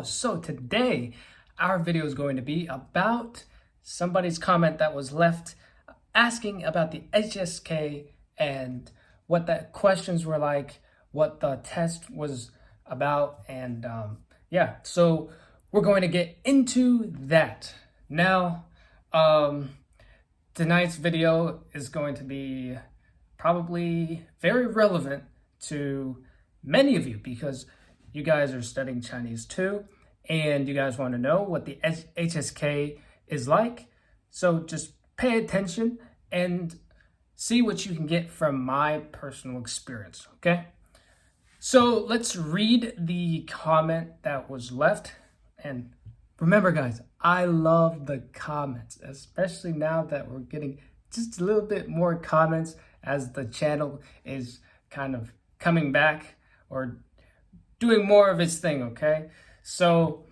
So today our video is going to be about somebody's comment that was left asking about the HSK and what the questions were like, what the test was about, and yeah, so we're going to get into that. Now, tonight's video is going to be probably very relevant to many of you because you guys are studying Chinese too, and you guys want to know what the HSK is like. So just pay attention and see what you can get from my personal experience, okay? So let's read the comment that was left. And remember, guys, I love the comments, especially now that we're getting just a little bit more comments as the channel is kind of coming back or doing more of its thing, okay? So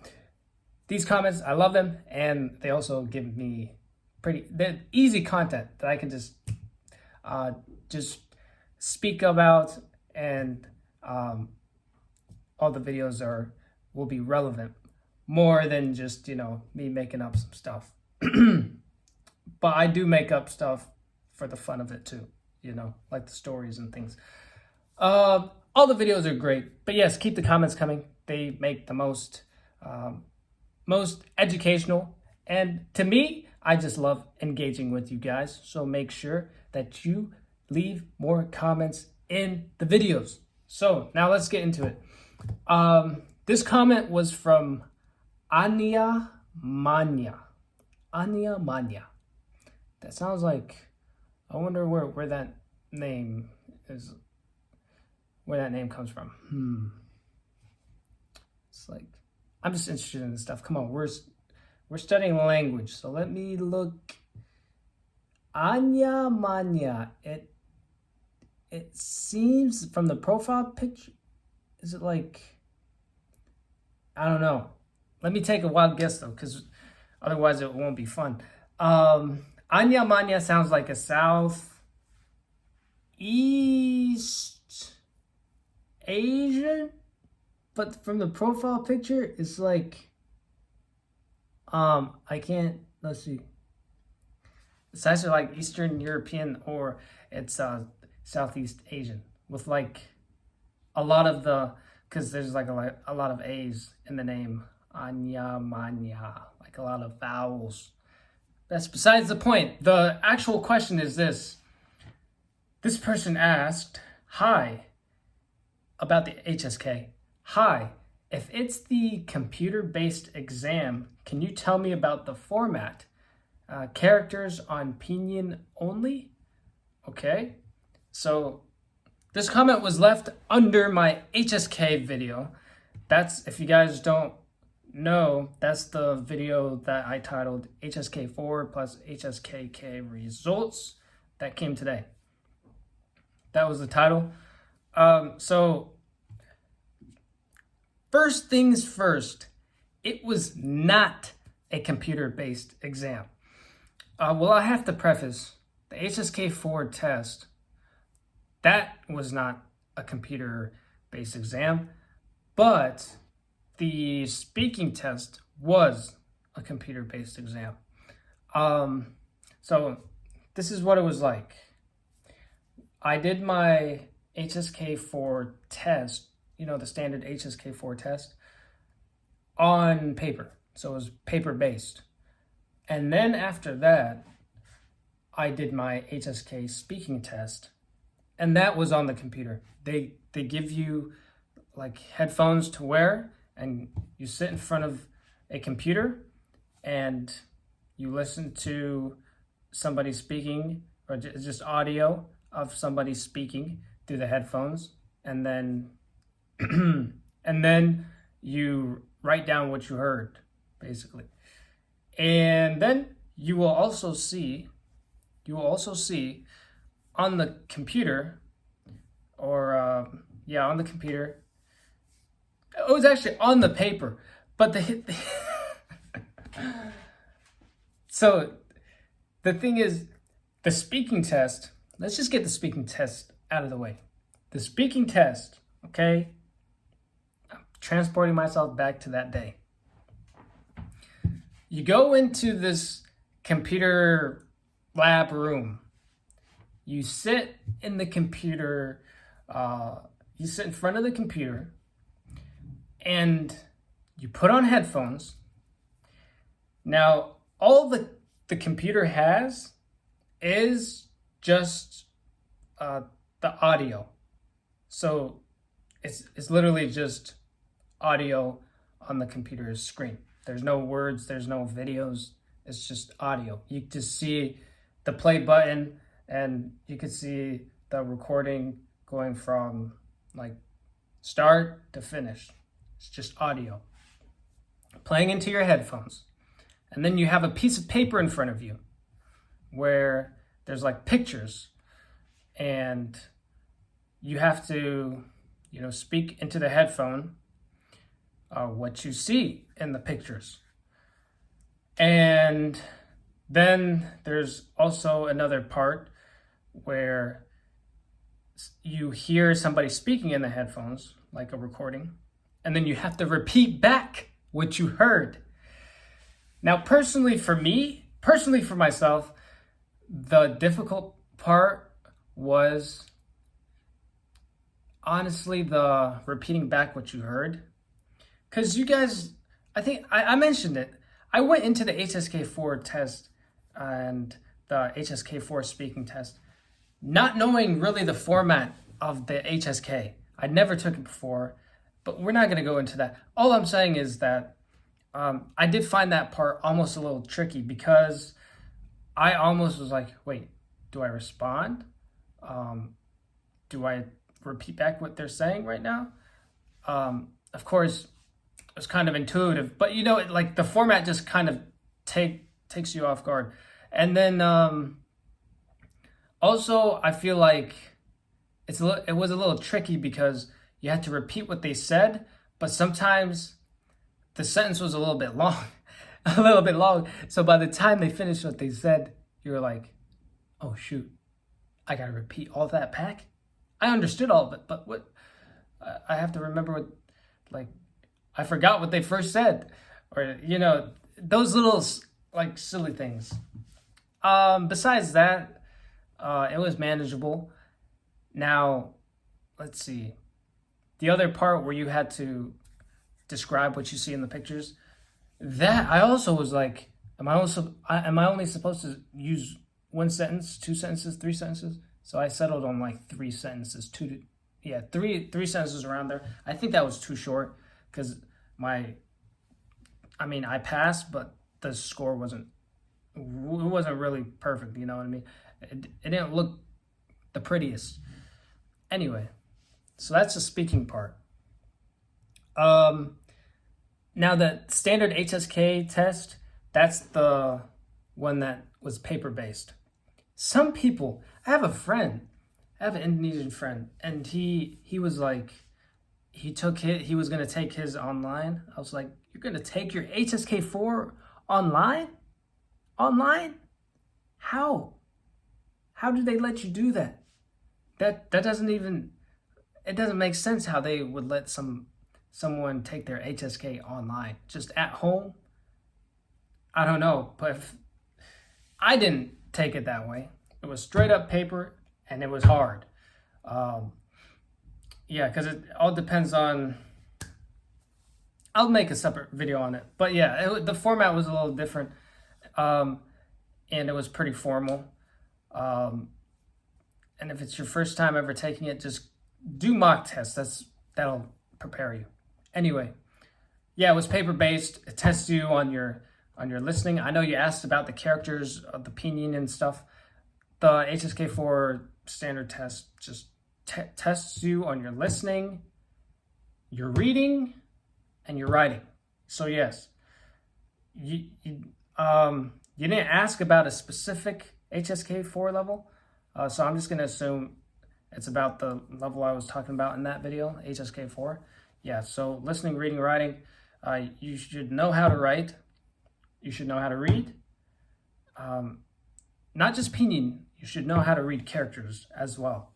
these comments, I love them, and they also give me they're easy content that I can just speak about, and all the videos will be relevant more than just, me making up some stuff. But I do make up stuff for the fun of it too, like the stories and things. All the videos are great, but yes, keep the comments coming. They make the most educational, and to me, I just love engaging with you guys. So make sure that you leave more comments in the videos. So now let's get into it. This comment was from Anya Manya. Anya Manya. That sounds like, I wonder where that name is. Where that name comes from. It's like, I'm just interested in this stuff. Come on, we're studying language, so let me look. Anya Manya. It seems from the profile picture, is it like, I don't know. Let me take a wild guess though, because otherwise it won't be fun. Anya Manya sounds like a Southeast Asian, but from the profile picture, it's like, let's see. It's actually like Eastern European, or it's Southeast Asian with like a lot of because there's like a lot of A's in the name. Anya Manya, like a lot of vowels. That's besides the point. The actual question is this. This person asked, hi, about the HSK. Hi, if it's the computer-based exam, can you tell me about the format? Characters on pinyin only? Okay, so this comment was left under my HSK video. That's, if you guys don't know, that's the video that I titled HSK4 plus HSKK results that came today. That was the title. So first things first, it was not a computer-based exam. Well, I have to preface, the HSK4 test, that was not a computer-based exam, but the speaking test was a computer-based exam. So this is what it was like. I did my HSK4 test, the standard HSK4 test, on paper. So it was paper-based. And then after that, I did my HSK speaking test, and that was on the computer. They give you like headphones to wear, and you sit in front of a computer and you listen to somebody speaking, or just audio of somebody speaking through the headphones, and then and then you write down what you heard, basically. And then you will also see on the computer, or on the computer. It was actually on the paper, but so the thing is, the speaking test, let's just get the speaking test out of the way. The speaking test, okay? I'm transporting myself back to that day. You go into this computer lab room. You sit in the computer, you sit in front of the computer, and you put on headphones. Now, all the computer has is just the audio. So it's literally just audio on the computer's screen. There's no words, there's no videos, it's just audio. You just see the play button and you can see the recording going from like start to finish. It's just audio playing into your headphones. And then you have a piece of paper in front of you where there's like pictures, and you have to, speak into the headphone what you see in the pictures. And then there's also another part where you hear somebody speaking in the headphones, like a recording, and then you have to repeat back what you heard. Now, personally for myself, the difficult part was honestly the repeating back what you heard. Because you guys, I think I mentioned it. I went into the HSK4 test and the HSK4 speaking test, not knowing really the format of the HSK. I never took it before, but we're not going to go into that. All I'm saying is that I did find that part almost a little tricky, because I almost was like, wait, do I respond? Do I repeat back what they're saying right now? Of course, it was kind of intuitive, but like the format just kind of takes you off guard. And then also I feel like it was a little tricky because you had to repeat what they said, but sometimes the sentence was a little bit long, So by the time they finished what they said, you were like, oh shoot, I gotta repeat all that back? I understood all of it, but what I have to remember what, like, I forgot what they first said, or those little like silly things. Besides that, it was manageable. Now, let's see. The other part where you had to describe what you see in the pictures, that I also was like, am I only supposed to use one sentence, two sentences, three sentences? So I settled on like three sentences, three sentences around there. I think that was too short because I passed, but the score wasn't really perfect. You know what I mean? It didn't look the prettiest. Anyway, so that's the speaking part. Now the standard HSK test, that's the one that was paper-based. Some people, I have an Indonesian friend, and he was like, he was going to take his online. I was like, you're going to take your HSK4 online? Online? How? How do they let you do that? That doesn't even, it doesn't make sense how they would let someone take their HSK online, just at home. I don't know, but I didn't take it that way. It was straight up paper, and it was hard. Because it all depends on, I'll make a separate video on it. But yeah, the format was a little different, and it was pretty formal. And if it's your first time ever taking it, just do mock tests. That'll prepare you. Anyway, yeah, it was paper-based. It tests you on your listening. I know you asked about the characters of the pinyin and stuff. The HSK4 standard test just tests you on your listening, your reading, and your writing. So yes, you didn't ask about a specific HSK4 level, so I'm just going to assume it's about the level I was talking about in that video, HSK4. Yeah, so listening, reading, writing, you should know how to write. You should know how to read. Not just pinyin, you should know how to read characters as well.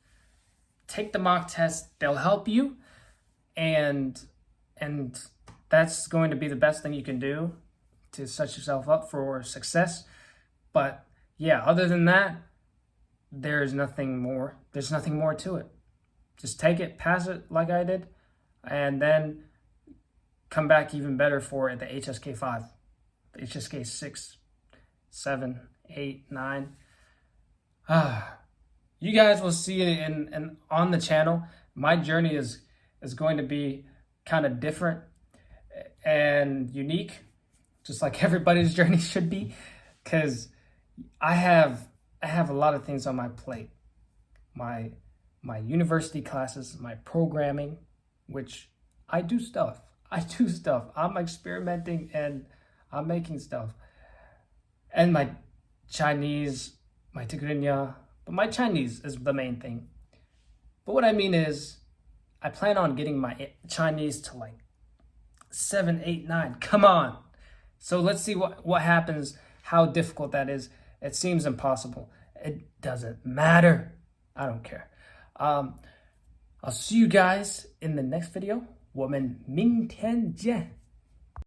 Take the mock test, they'll help you, and that's going to be the best thing you can do to set yourself up for success. But yeah, other than that, there's nothing more. There's nothing more to it. Just take it, pass it like I did, and then come back even better for the HSK 5, the HSK 6, 7, 8, 9. You guys will see it in on the channel. My journey is going to be kind of different and unique, just like everybody's journey should be, because I have a lot of things on my plate. My university classes, my programming, which I do stuff. I'm experimenting and I'm making stuff. And my Chinese, my Tigrinya, but my Chinese is the main thing. But what I mean is, I plan on getting my Chinese to like 7, 8, 9. Come on. So let's see what happens, how difficult that is. It seems impossible. It doesn't matter. I don't care. I'll see you guys in the next video. 我们明天见.